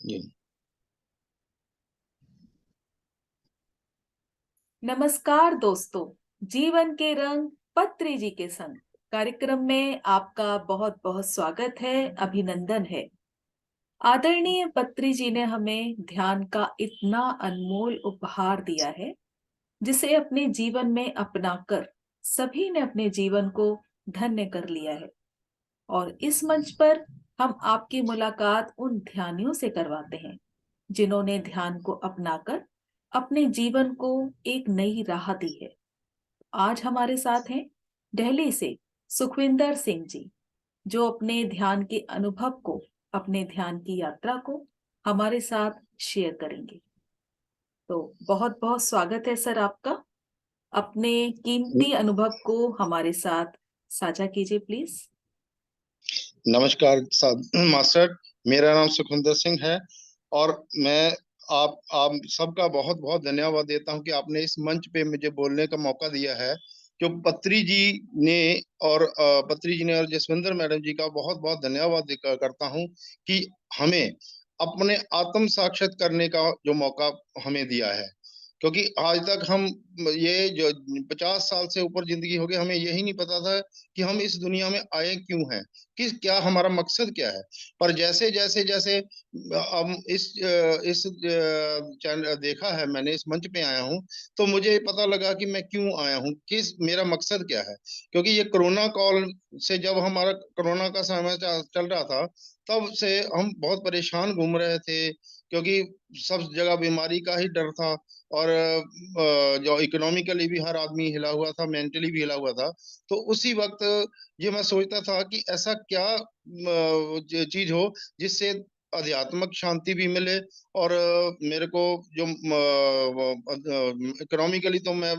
जी। नमस्कार दोस्तों। जीवन के रंग पत्री जी के संग कार्यक्रम में आपका बहुत बहुत स्वागत है, अभिनंदन है। आदरणीय पत्री जी ने हमें ध्यान का इतना अनमोल उपहार दिया है, जिसे अपने जीवन में अपनाकर सभी ने अपने जीवन को धन्य कर लिया है। और इस मंच पर हम आपकी मुलाकात उन ध्यानियों से करवाते हैं जिन्होंने ध्यान को अपनाकर अपने जीवन को एक नई राह दी है। आज हमारे साथ हैं दिल्ली से सुखविंदर सिंह जी, जो अपने ध्यान के अनुभव को, अपने ध्यान की यात्रा को हमारे साथ शेयर करेंगे। तो बहुत बहुत स्वागत है सर आपका। अपने कीमती अनुभव को हमारे साथ साझा कीजिए प्लीज। नमस्कार मास्टर। मेरा नाम सुखविंदर सिंह है और मैं आप सबका बहुत बहुत धन्यवाद देता हूं कि आपने इस मंच पे मुझे बोलने का मौका दिया है। जो पत्री जी ने पत्री जी ने और जसविंदर मैडम जी का बहुत बहुत धन्यवाद करता हूं कि हमें अपने आत्म साक्षात करने का जो मौका हमें दिया है। क्योंकि आज तक हम ये जो 50 साल से ऊपर जिंदगी हो गई, हमें यही नहीं पता था कि हम इस दुनिया में आए क्यों हैं, किस क्या हमारा मकसद क्या है। पर जैसे जैसे जैसे हम इस चैनल देखा है, मैंने इस मंच पे आया हूँ, तो मुझे पता लगा कि मैं क्यों आया हूँ, किस मेरा मकसद क्या है। क्योंकि ये कोरोना काल से, जब हमारा कोरोना का समय चल रहा था, तब से हम बहुत परेशान घूम रहे थे। क्योंकि सब जगह बीमारी का ही डर था और जो इकोनॉमिकली भी हर आदमी हिला हुआ था, मेंटली भी हिला हुआ था। तो उसी वक्त ये मैं सोचता था कि ऐसा क्या चीज हो जिससे आध्यात्मिक शांति भी मिले और मेरे को जो इकोनॉमिकली तो मैं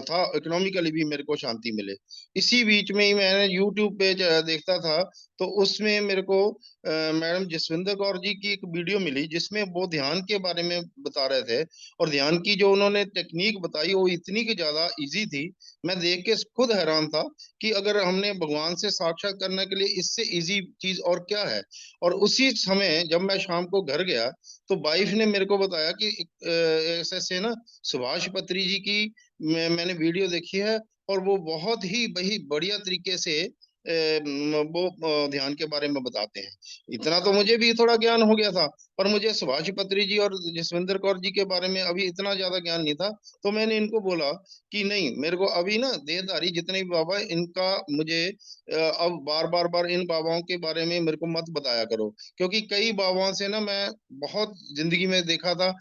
था, इकोनॉमिकली भी मेरे को शांति मिले। इसी बीच में ही मैंने यूट्यूब पे देखता था, तो उसमें मेरे को मैडम जसविंदर कौर जी की एक वीडियो मिली, जिसमें वो ध्यान के बारे में बता रहे थे। और ध्यान की जो उन्होंने टेक्निक बताई वो इतनी की ज्यादा इजी थी। मैं देख के खुद हैरान था कि अगर हमने भगवान से साक्षात करने के लिए इससे इजी चीज और क्या है। और उसी समय जब मैं शाम को घर गया, तो वाइफ ने मेरे को बताया कि ऐसे ऐसे ना सुभाष पत्री जी की मैंने वीडियो देखी है, और वो बहुत ही वही बढ़िया तरीके से वो ध्यान के बारे में बताते हैं। इतना तो मुझे भी थोड़ा ज्ञान हो गया था, पर मुझे सुभाष पत्री जी और जसविंदर कौर जी के बारे में अभी इतना ज्यादा ज्ञान नहीं था। तो मैंने इनको बोला कि नहीं, मेरे को अभी ना देहधारी जितने भी बाबा हैं, इनका मुझे अब बार बार बार इन बाबाओं के बारे में मेरे को मत बताया करो। क्योंकि कई बाबाओं से ना मैं बहुत जिंदगी में देखा था।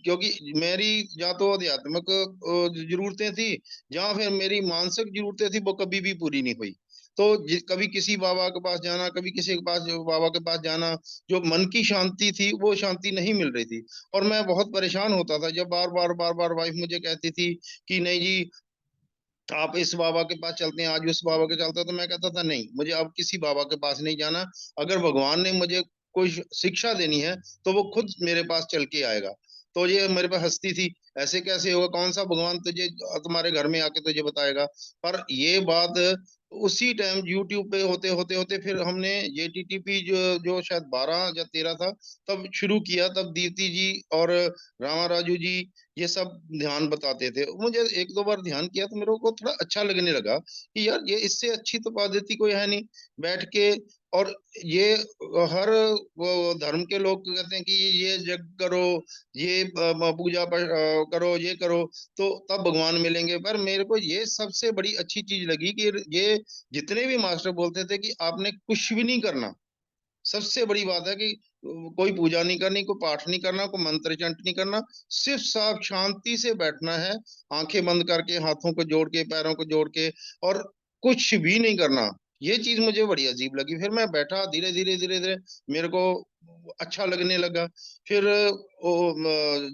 क्योंकि मेरी या तो आध्यात्मिक जरूरतें थी, या फिर मेरी मानसिक जरूरतें थी, वो कभी भी पूरी नहीं हुई। तो कभी किसी बाबा के पास जाना, कभी किसी के पास बाबा के पास जाना, जो मन की शांति थी वो शांति नहीं मिल रही थी। और मैं बहुत परेशान होता था जब बार बार वाइफ मुझे कहती थी कि नहीं जी, आप इस बाबा के पास चलते हैं, आज उस बाबा के चलते हैं। तो मैं कहता था नहीं, मुझे अब किसी बाबा के पास नहीं जाना। अगर भगवान ने मुझे कोई शिक्षा देनी है, तो वो खुद मेरे पास चल के आएगा। तो ये मेरे पे हंसती थी, ऐसे कैसे होगा, कौन सा भगवान तुझे तुम्हारे घर में आके तुझे बताएगा। पर ये बात उसी टाइम यूट्यूब पे होते होते होते फिर हमने ये टीटीपी जो जो शायद 12 या 13 था, तब शुरू किया। तब दीप्ति जी और रामा राजू जी ये सब ध्यान बताते थे। मुझे एक दो बार ध्यान किया तो मेरे को थोड़ा अच्छा लगने लगा कि यार ये इससे अच्छी तो पद्धति कोई है नहीं, बैठ के। और ये हर वो धर्म के लोग कहते हैं कि ये जग करो, ये पूजा करो, ये करो, तो तब भगवान मिलेंगे। पर मेरे को ये सबसे बड़ी अच्छी चीज लगी कि ये जितने भी मास्टर बोलते थे कि आपने कुछ भी नहीं करना। सबसे बड़ी बात है कि कोई पूजा नहीं करनी, कोई पाठ नहीं करना, कोई मंत्र चंट नहीं करना, सिर्फ साफ शांति से बैठना है, आंखें बंद करके, हाथों को जोड़ के, पैरों को जोड़ के, और कुछ भी नहीं करना। ये चीज मुझे बड़ी अजीब लगी। फिर मैं बैठा, धीरे धीरे धीरे धीरे मेरे को अच्छा लगने लगा। फिर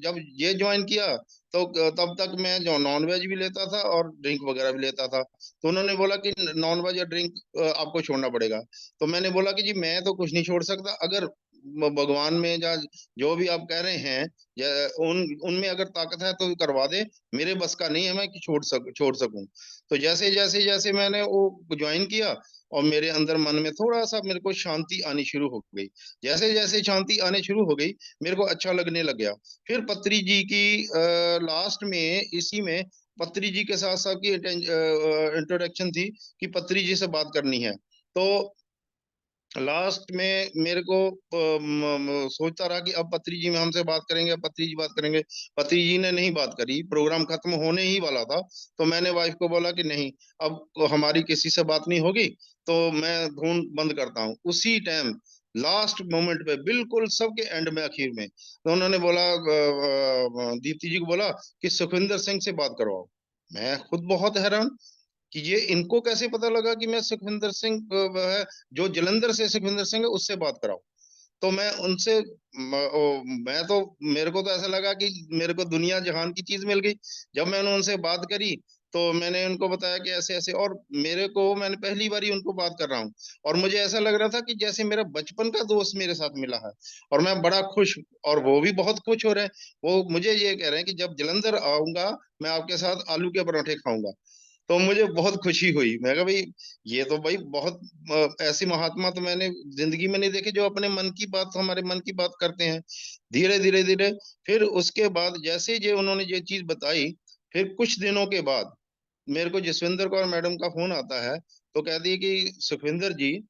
जब ये ज्वाइन किया, तो तब तक मैं जो नॉन वेज भी लेता था और ड्रिंक वगैरह भी लेता था। तो उन्होंने बोला कि नॉन वेज या ड्रिंक आपको छोड़ना पड़ेगा। तो मैंने बोला कि जी मैं तो कुछ नहीं छोड़ सकता। अगर भगवान में या जो भी आप कह रहे हैं, उनमें अगर ताकत है तो करवा दे, मेरे बस का नहीं है मैं कि छोड़ सकूं। तो जैसे जैसे जैसे मैंने वो ज्वाइन किया, और मेरे अंदर मन में थोड़ा सा मेरे को शांति आनी शुरू हो गई। जैसे जैसे शांति आने शुरू हो गई, मेरे को अच्छा लगने लग गया। फिर पत्री जी की लास्ट में, इसी में पत्री जी के साथ साथ की इंट्रोडक्शन थी कि पत्री जी से बात करनी है। तो लास्ट में मेरे को सोचता रहा कि अब पत्री जी में हमसे बात करेंगे, अब पत्री जी बात करेंगे। पत्री जी ने नहीं बात करी, प्रोग्राम खत्म होने ही वाला था। तो मैंने वाइफ को बोला कि नहीं, अब हमारी किसी से बात नहीं होगी, तो मैं फोन बंद करता हूँ। उसी टाइम लास्ट मोमेंट पे, बिल्कुल सबके एंड में, आखिर में, तो उन्होंने बोला, दीप्ति जी को बोला कि सुखविंदर सिंह से बात करवाओ। मैं खुद बहुत हैरान कि ये इनको कैसे पता लगा कि मैं सुखविंदर सिंह, जो जलंधर से सुखविंदर सिंह है, उससे बात कराऊं। तो मैं उनसे मैं तो, मेरे को तो ऐसा लगा कि मेरे को दुनिया जहान की चीज मिल गई। जब मैंने उनसे बात करी, तो मैंने उनको बताया कि ऐसे ऐसे, और मेरे को, मैंने पहली बार ही उनको बात कर रहा हूँ, और मुझे ऐसा लग रहा था कि जैसे मेरा बचपन का दोस्त मेरे साथ मिला है। और मैं बड़ा खुश, और वो भी बहुत खुश हो रहे हैं। वो मुझे ये कह रहे हैं कि जब जलंधर आऊंगा, मैं आपके साथ आलू के पराठे खाऊंगा। तो मुझे बहुत खुशी हुई। मैं कहा भाई, ये तो भाई बहुत ऐसी महात्मा तो मैंने जिंदगी में नहीं देखे, जो अपने मन की बात, हमारे मन की बात करते हैं। धीरे धीरे धीरे, फिर उसके बाद जैसे ये उन्होंने ये चीज बताई, फिर कुछ दिनों के बाद मेरे को जसविंदर कौर मैडम का फोन आता है। तो कहती है कि सुखविंदर जी,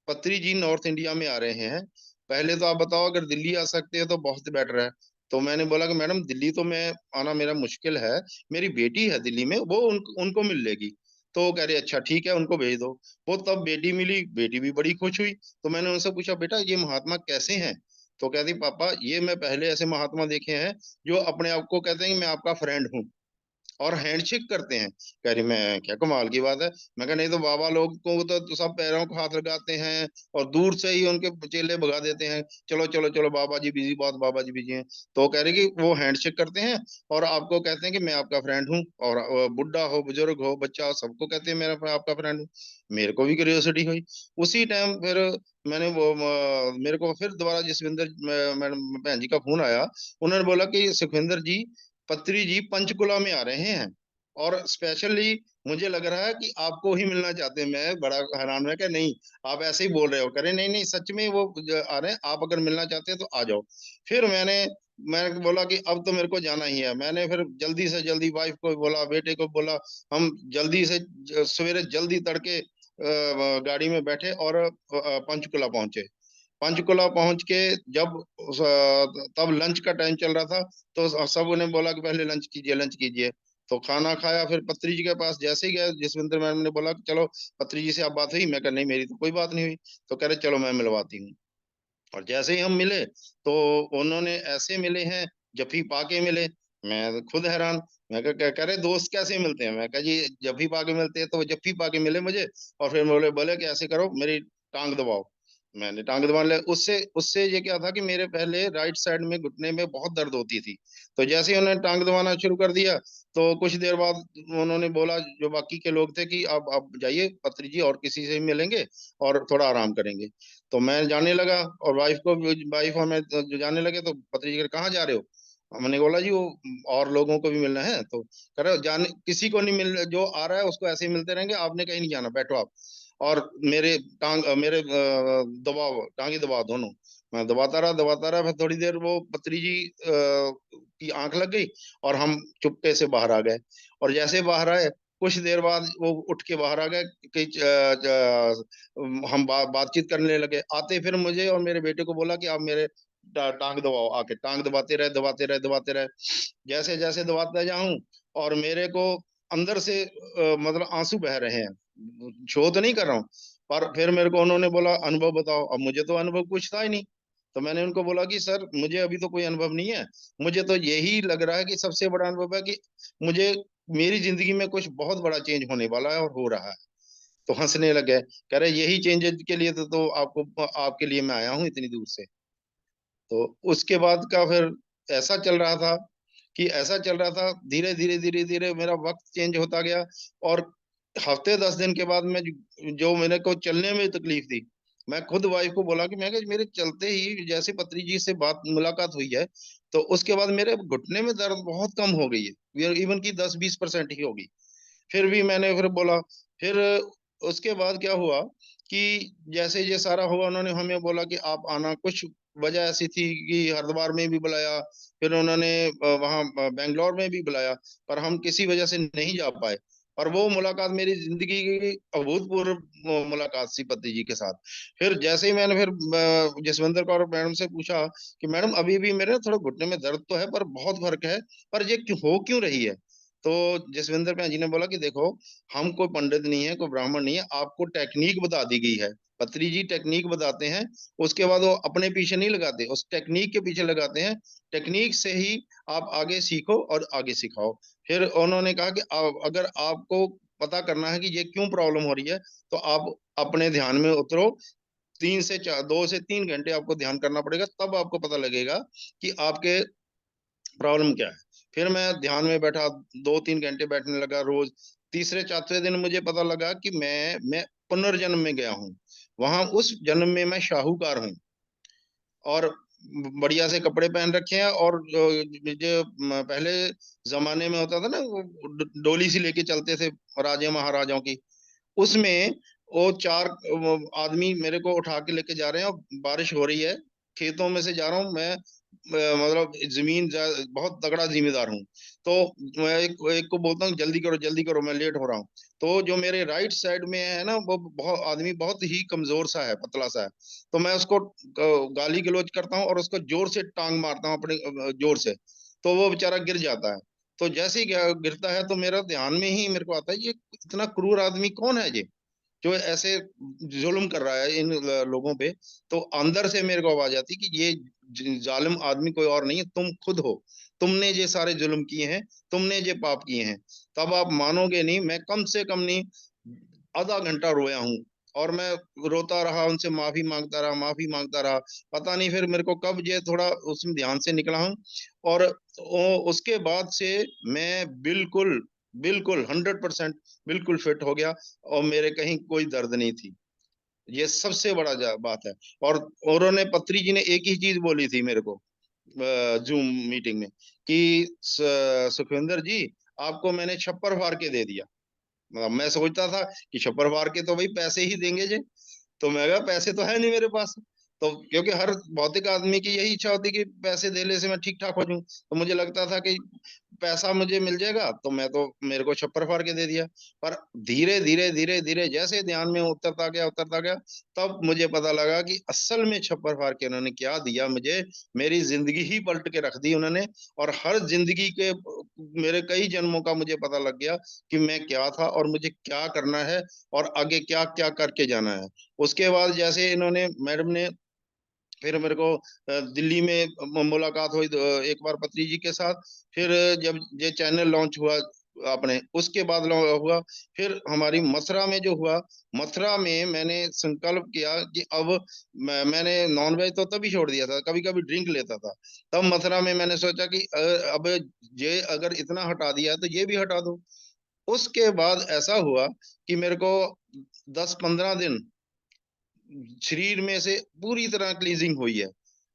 पत्री जी नॉर्थ इंडिया में आ रहे हैं, पहले तो आप बताओ, अगर दिल्ली आ सकते हो तो बहुत बेटर है। तो मैंने बोला कि मैडम, दिल्ली तो मैं आना मेरा मुश्किल है, मेरी बेटी है दिल्ली में, वो उनको मिल लेगी। तो वो कह रहे अच्छा ठीक है, उनको भेज दो। वो तब बेटी मिली, बेटी भी बड़ी खुश हुई। तो मैंने उनसे पूछा, बेटा ये महात्मा कैसे हैं? तो कहती, पापा ये मैं पहले ऐसे महात्मा देखे हैं, जो अपने आप को कहते हैं कि मैं आपका फ्रेंड हूँ, और हैंडशेक करते हैं। कह रही, मैं क्या कमाल की बात है। मैं कहा नहीं तो बाबा लोग को तो सब पैरों को हाथ लगाते हैं, और दूर से ही उनके चेले भगा देते हैं, चलो चलो चलो बाबा जी बिजी, बहुत बाबा जी बिजी हैं। तो कह रही कि वो हैंडशेक करते हैं, और आपको कहते हैं कि मैं आपका फ्रेंड हूँ, और बुढ़ा हो, बुजुर्ग हो, बच्चा हो, सबको कहते हैं मेरा आपका फ्रेंड हूँ। मेरे को भी क्यूरियोसिटी हुई। उसी टाइम फिर मैंने वो मेरे को फिर दोबारा जसविंदर मैडम भैन जी का फोन आया। उन्होंने बोला कि सुखविंदर जी, पत्री जी पंचकुला में आ रहे हैं, और स्पेशली मुझे लग रहा है कि आपको ही मिलना चाहते हैं। मैं बड़ा हैरान है कि नहीं, आप ऐसे ही बोल रहे हो? करे नहीं नहीं, सच में वो आ रहे हैं, आप अगर मिलना चाहते हैं तो आ जाओ। फिर मैंने बोला कि अब तो मेरे को जाना ही है। मैंने फिर जल्दी से जल्दी वाइफ को बोला, बेटे को बोला, हम जल्दी से सवेरे जल्दी तड़के गाड़ी में बैठे, और पंचकुला पहुंचे। पंचकुला पहुंच के जब तब लंच का टाइम चल रहा था, तो सब ने बोला कि पहले लंच कीजिए, लंच कीजिए। तो खाना खाया, फिर पत्री जी के पास जैसे ही गए, जसविंदर मैडम ने बोला कि चलो पत्री जी से आप बात हुई? मैं कहा नहीं, मेरी तो कोई बात नहीं हुई। तो कह रहे चलो मैं मिलवाती हूँ। और जैसे ही हम मिले, तो उन्होंने ऐसे मिले हैं, जफी पाके मिले। मैं खुद हैरान। मैं कह रहे दोस्त कैसे मिलते हैं? मैं कहा जी, जफी पाके मिलते हैं। तो वो जफी पाके मिले मुझे, और फिर बोले बोले कि ऐसे करो, मेरी टांग दबाओ। मैंने टांग दबा लिया। उससे उससे ये क्या था कि मेरे पहले राइट साइड में घुटने में बहुत दर्द होती थी। तो जैसे ही उन्होंने टांग दबाना शुरू कर दिया, तो कुछ देर बाद उन्होंने बोला, जो बाकी के लोग थे, कि आप जाइए पत्री जी, और किसी से भी मिलेंगे और थोड़ा आराम करेंगे। तो मैं जाने लगा, और वाइफ और मैं जो जाने लगे, तो पत्री जी कह रहे, कहाँ जा रहे हो? मैंने बोला जी, वो और लोगों को भी मिलना है। तो कह रहे जाने, किसी को नहीं मिल, जो आ रहा है उसको ऐसे ही मिलते रहेंगे, आपने कहीं नहीं जाना, बैठो आप। और मेरे दबाव, टांगी दबाव दोनों। मैं दबाता रहा। फिर थोड़ी देर वो पत्री जी की आंख लग गई, और हम चुपके से बाहर आ गए। और जैसे बाहर आए, कुछ देर बाद वो उठ के बाहर आ गए कि हम बातचीत करने लगे। आते फिर मुझे और मेरे बेटे को बोला कि आप मेरे टांग दबाओ, आके टांग दबाते रहे, दबाते रहे, दबाते रहे। जैसे जैसे दबाते जाऊं, और मेरे को अंदर से मतलब आंसू बह रहे हैं, शो तो नहीं कर रहा हूँ। पर फिर मेरे को उन्होंने बोला, अनुभव बताओ। अब मुझे तो अनुभव कुछ था ही नहीं। तो मैंने उनको बोला कि सर, मुझे अभी तो कोई अनुभव नहीं है। मुझे तो यही लग रहा है कि सबसे बड़ा अनुभव है कि मुझे, मेरी जिंदगी में कुछ बहुत बड़ा चेंज होने वाला है, और हो रहा है। तो हंसने लगे, कह रहे यही चेंजेस के लिए तो आपको, आपके लिए मैं आया हूँ इतनी दूर से। तो उसके बाद का फिर ऐसा चल रहा था, ऐसा चल रहा था, धीरे धीरे धीरे धीरे मेरा वक्त चेंज होता गया। और हफ्ते 10 दिन के बाद में जो मेरे को चलने में तकलीफ थी, मैं खुद वाइफ को बोला कि मैं कहा मेरे चलते ही जैसे पत्री जी से बात मुलाकात हुई है, तो उसके बाद मेरे घुटने में दर्द बहुत कम हो गई है, इवन की 10-20% ही होगी। फिर भी मैंने फिर बोला। फिर उसके बाद क्या हुआ कि जैसे ये सारा हुआ, उन्होंने हमें बोला कि आप आना। कुछ वजह ऐसी थी कि हरिद्वार में भी बुलाया, फिर उन्होंने वहाँ बेंगलोर में भी बुलाया, पर हम किसी वजह से नहीं जा पाए। और वो मुलाकात मेरी जिंदगी की अभूतपूर्व मुलाकात थी पति जी के साथ। फिर जैसे ही मैंने फिर जसविंदर कौर मैडम से पूछा कि मैडम अभी भी मेरे ना थोड़ा घुटने में दर्द तो है पर बहुत फर्क है, पर ये क्यों हो क्यों रही है। तो जसविंदर भैया जी ने बोला कि देखो, हम कोई पंडित नहीं है, कोई ब्राह्मण नहीं है, आपको टेक्निक बता दी गई है। पत्री जी टेक्निक बताते हैं, उसके बाद वो अपने पीछे नहीं लगाते, उस टेक्निक के पीछे लगाते हैं। टेक्निक से ही आप आगे सीखो और आगे सिखाओ। फिर उन्होंने कहा कि अगर आपको पता करना है कि ये क्यों प्रॉब्लम हो रही है, तो आप अपने ध्यान में उतरो। 2 से 3 घंटे आपको ध्यान करना पड़ेगा, तब आपको पता लगेगा कि आपके प्रॉब्लम क्या है। फिर मैं ध्यान में बैठा, 2-3 घंटे बैठने लगा रोज। तीसरे चौथे दिन मुझे पता लगा कि मैं पुनर्जन्म में गया हूँ। वहां उस जन्म में मैं शाहूकार हूँ, और बढ़िया से कपड़े पहन रखे हैं, और जो पहले जमाने में होता था ना, वो डोली सी लेके चलते थे राजे महाराजाओं की, उसमें वो चार आदमी मेरे को उठा के लेके जा रहे हैं, और बारिश हो रही है, खेतों में से जा रहा हूँ मैं। मतलब बहुत तगड़ा जिम्मेदार हूँ। तो मैं एक को बोलता हूँ जल्दी करो मैं लेट हो रहा हूँ। तो जो मेरे राइट साइड में है ना, वो बहुत आदमी बहुत ही कमजोर सा है, पतला सा है। तो मैं उसको गाली गलौज करता हूँ और उसको जोर से टांग मारता हूँ अपने जोर से। तो वो बेचारा गिर जाता है। तो जैसे ही गिरता है तो मेरा ध्यान में ही मेरे को आता है, ये इतना क्रूर आदमी कौन है ये, जो ऐसे जुल्म कर रहा है इन लोगों पे। तो अंदर से मेरे को आवाज आती कि ये जालिम आदमी कोई और नहीं है, तुम खुद हो। तुमने ये सारे जुल्म किए हैं, तुमने ये पाप किए हैं। तब आप मानोगे नहीं, मैं कम से कम नहीं आधा घंटा रोया हूँ। और मैं रोता रहा, उनसे माफी मांगता रहा, माफी मांगता रहा। पता नहीं फिर मेरे को कब ये थोड़ा उसमें ध्यान से निकला हूँ। और उसके बाद से मैं बिल्कुल बिल्कुल 100% बिल्कुल फिट हो गया, और मेरे कहीं कोई दर्द नहीं थी। ये सबसे बड़ा बात है। और उन्होंने पत्री जी ने एक ही चीज बोली थी मेरे को जूम मीटिंग में, कि सुखविंदर जी, आपको मैंने छप्पर फाड़ के दे दिया। मतलब मैं सोचता था कि छप्पर फाड़ के तो भाई पैसे ही देंगे जे। तो मैं कहा पैसे तो है नहीं मेरे पास। तो क्योंकि हर भौतिक आदमी की यही इच्छा होती है कि पैसे देने से मैं ठीक ठाक हो जाऊं, तो मुझे लगता था कि पैसा मुझे मिल जाएगा, तो मैं तो मेरे को छप्पर फाड़ के दे दिया। पर धीरे धीरे धीरे धीरे जैसे ध्यान में उतरता गया, तब मुझे पता लगा कि असल में छप्पर फाड़ के उन्होंने क्या दिया मुझे। मेरी जिंदगी ही पलट के रख दी उन्होंने। और हर जिंदगी के मेरे कई जन्मों का मुझे पता लग गया कि मैं क्या था और मुझे क्या करना है, और आगे क्या क्या करके जाना है। उसके बाद जैसे इन्होंने मैडम ने फिर मेरे को दिल्ली में मुलाकात हुई एक बार पत्री जी के साथ। फिर जब ये चैनल लॉन्च हुआ आपने, उसके बाद हुआ। फिर हमारी मथुरा में जो हुआ, मथुरा में मैंने संकल्प किया कि अब मैंने नॉनवेज तो तभी छोड़ दिया था, कभी कभी ड्रिंक लेता था। तब मथुरा में मैंने सोचा कि अब ये अगर इतना हटा दिया है तो ये भी हटा दो। उसके बाद ऐसा हुआ कि मेरे को 10-15 दिन शरीर में से पूरी तरह क्लींजिंग हुई है।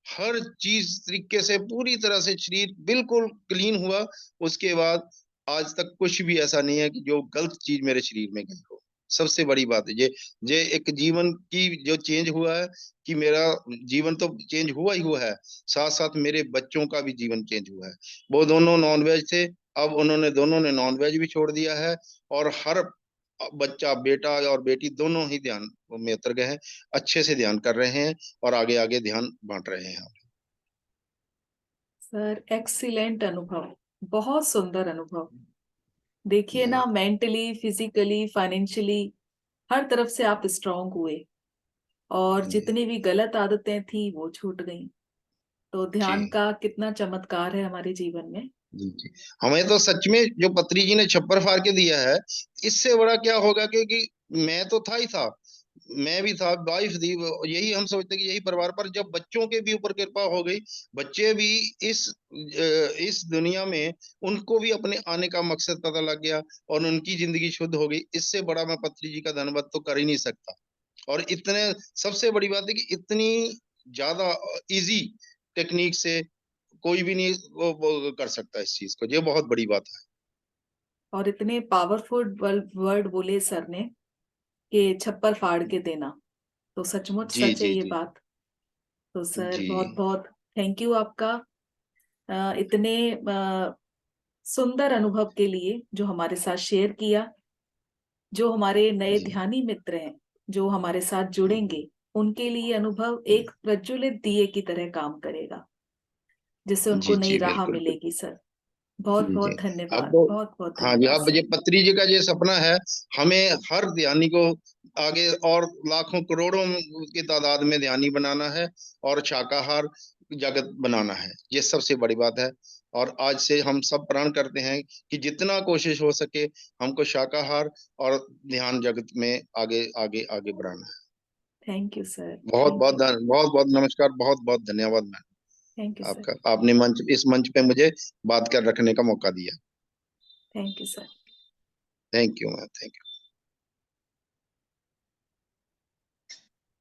हर चीज तरीके से पूरी तरह से शरीर बिल्कुल क्लीन हुआ। उसके बाद आज तक कुछ भी ऐसा नहीं है कि जो गलत चीज मेरे शरीर में गई हो। सबसे बड़ी बात है ये एक जीवन की जो चेंज हुआ है, कि मेरा जीवन तो चेंज हुआ ही हुआ है, साथ साथ मेरे बच्चों का भी जीवन चेंज हुआ है। वो दोनों नॉनवेज थे, अब उन्होंने दोनों ने नॉनवेज भी छोड़ दिया है। और हर बच्चा, बेटा और बेटी दोनों ही ध्यान में उतर गए हैं, अच्छे से ध्यान कर रहे हैं, और आगे आगे ध्यान बांट रहे हैं। सर एक्सीलेंट अनुभव, बहुत सुंदर अनुभव। देखिए जी ना, मेंटली, फिजिकली, फाइनेंशियली हर तरफ से आप स्ट्रांग हुए, और जी जितनी भी गलत आदतें थी वो छूट गईं। तो ध्यान जी का कितना चमत्कार है हमारे जीवन में। जी जी। हमें तो सच में जो पत्री जी ने छप्पर फाड़ के दिया है, इससे बड़ा क्या होगा, क्योंकि मैं तो था ही था, मैं भी था, वाइफ थी, यही हम सोचते कि यही परिवार। पर जब बच्चों के भी ऊपर कृपा हो गई, बच्चे भी इस दुनिया में, उनको भी अपने आने का मकसद पता लग गया, और उनकी जिंदगी शुद्ध हो गई। इससे बड़ा मैं पत्री जी का धन्यवाद तो कर ही नहीं सकता। और इतने, सबसे बड़ी बात है कि इतनी ज्यादा इजी टेक्निक से कोई भी नहीं वो कर सकता इस चीज को, ये बहुत बड़ी बात है। और इतने पावरफुल वर्ड बोले सर ने कि छप्पर फाड़ के देना, तो सचमुच जी सच है जी ये जी बात। तो सर जी बहुत बहुत थैंक यू आपका, इतने सुंदर अनुभव के लिए जो हमारे साथ शेयर किया। जो हमारे नए जी ध्यानी मित्र हैं, जो हमारे साथ जुड़ेंगे, उनके लिए अनुभव एक प्रज्वलित दिए की तरह काम करेगा, जिससे उनको जी नई जी राह बिल्कुल बिल्कुल। मिलेगी सर। बहुत जी बहुत धन्यवाद, अब, बहुत बहुत हाँ जी, धन्यवाद अब सर। ये पत्री जी का ये सपना है, हमें हर ध्यानी को आगे और लाखों करोड़ों की तादाद में ध्यानी बनाना है और शाकाहार जगत बनाना है, ये सबसे बड़ी बात है। और आज से हम सब प्रण करते हैं कि जितना कोशिश हो सके हमको शाकाहार और ध्यान जगत में आगे आगे आगे बढ़ाना है। Thank you sir. बहुत थैंक बहुत यू। बहुत बहुत नमस्कार, बहुत बहुत धन्यवाद मैम, थैंक यू सर। आपका, आपने मंच, इस मंच पे मुझे बात कर रखने का मौका दिया। Thank you sir. Thank you ma'am, thank you.